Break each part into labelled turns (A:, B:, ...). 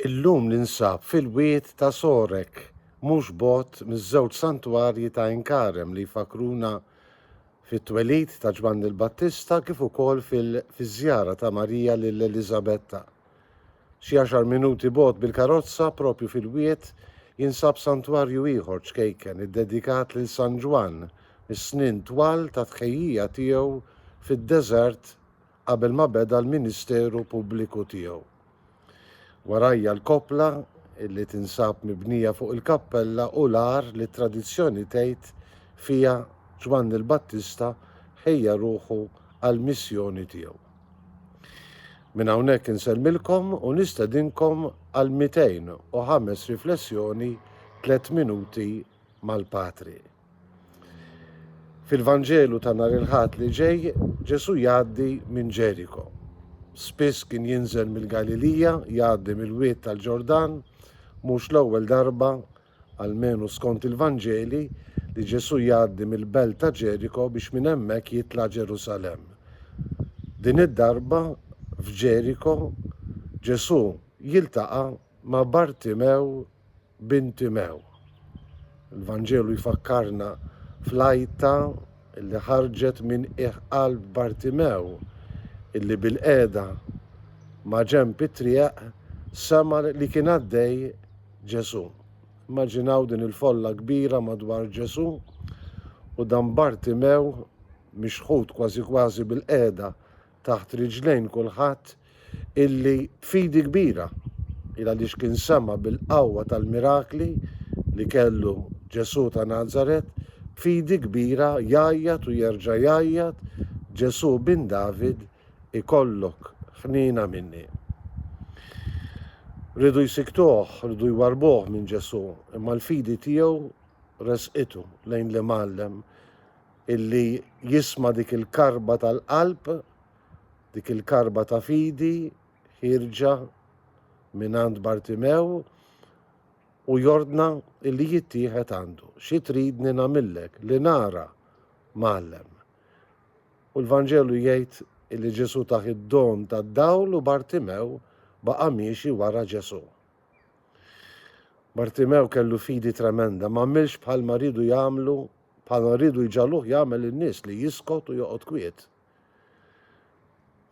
A: Illum ninsab fil-wiet ta' Sorek, mhux bogħod miż-żewġ santwarji ta' Inkarem li jfakruna fit-twelid ta' Ġwann il-Battista kif ukoll fiż-żjara ta' Marija lil Elisabetta. Xi 10 minuti bogħod bil-karozza propju fil-wiet jinsab santwarju ieħor ċkejken iddedikat lil San Ġwann is-snin twal ta' tħejjija tiegħu fid-deżert qabel ma beda l-Ministeru Pubbliku tiegħu. Warajja l-kopla illi tinsab mibnija fuq il-kappella u l-ar li t-tradizzjoni tgħid fiha Ġwann il-Battista ħejja ruħu għall-missjoni tiegħu. Minn hawnhekk insellmilkom u nistedinkom għal 205 riflessjoni 3 minuti mal-Patri. Fil-Vanġelu ta' nhar il-Ħadd li ġej, Ġesu jgħaddi minn Ġeriko. Spiss kien jinżel mill-Galilija, jgħaddi mill-wiet tal-Ġordan, mhux l-ewwel darba, almenu skont il-Vanġeli, li Ġesu jgħaddi mill-belt ta' Ġeriko biex minn hemmhekk jitla' Ġerusalemm. Din id-darba f'Ġeriko Ġesu jiltaqa' ma' Bartimew bin Timew. Il-Vanġelu jfakkarna fl-għajta illi ħarġet minn qalb Bartimew illi bil-qiegħda ma' ġenb it-triq sema li kien għaddej Ġesu. Immaġinaw din il-folla kbira madwar Ġesu u dan Bartimew mixħud kważi kważi bil-qiegħda taħt riġlejn kulħadd illi fidi kbira il għaliex kien sema bil-qawwa tal-mirakli li kellu Ġesu ta' Nazaret, fidi kbira jgħajjat u jerġa' jgħajjat Ġesu bin David ikollok ħnina minni. Ridu jsiktuh, ridu jwarbuh minn Ġesu, imma l-fidi tiegħu resqitu lejn li mallem illi jisma' dik il-karba tal-qalb, dik il-karba ta' fidi ħirġa minn għand Bartimew u jordna illi jittieħed għandu. Xi tridni nagħmillek li nara mallem. U l-Vanġelu jgħid illi Ġesu taħ id-don tad-dawl u Bartimew baqa' miexi wara Ġesu. Bartimew kellu fidi tremenda, ma għamilx bħalma ridu jagħmlu, bħalma ridu jġaluh jagħmel in-nies li jiskot u joqgħod kwiet.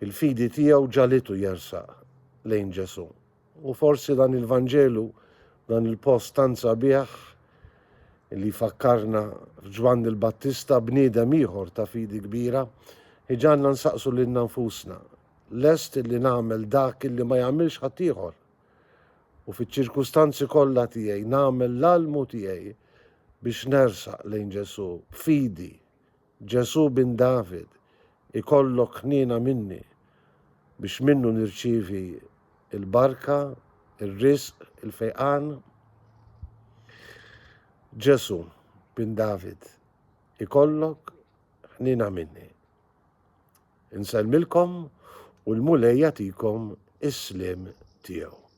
A: Il-fidi tiegħu ġalitu jersaq lejn Ġesu. U forsi dan il-Vanġelu, dan il-post tant sabiħ li jfakkarna f'Ġwann il-Battista bniedem ieħor ta' fidi kbira, iġanna nsaqsu lilna nfusna, lest illi nagħmel dak illi ma jagħmilx ħadd ieħor. U fiċ-ċirkustanzi kollha tiegħi nagħmel l-almu tiegħi biex nersaq lejn Ġesu, fidi, Ġesu bin David, ikollok ħnina minni, biex minnu nirċievi il-barka, ir-risq, il-fejqan. Ġesu bin David, ikollok ħnina minni. Insellmilkom u l-mulej jagħtikom is-sliem tiegħu.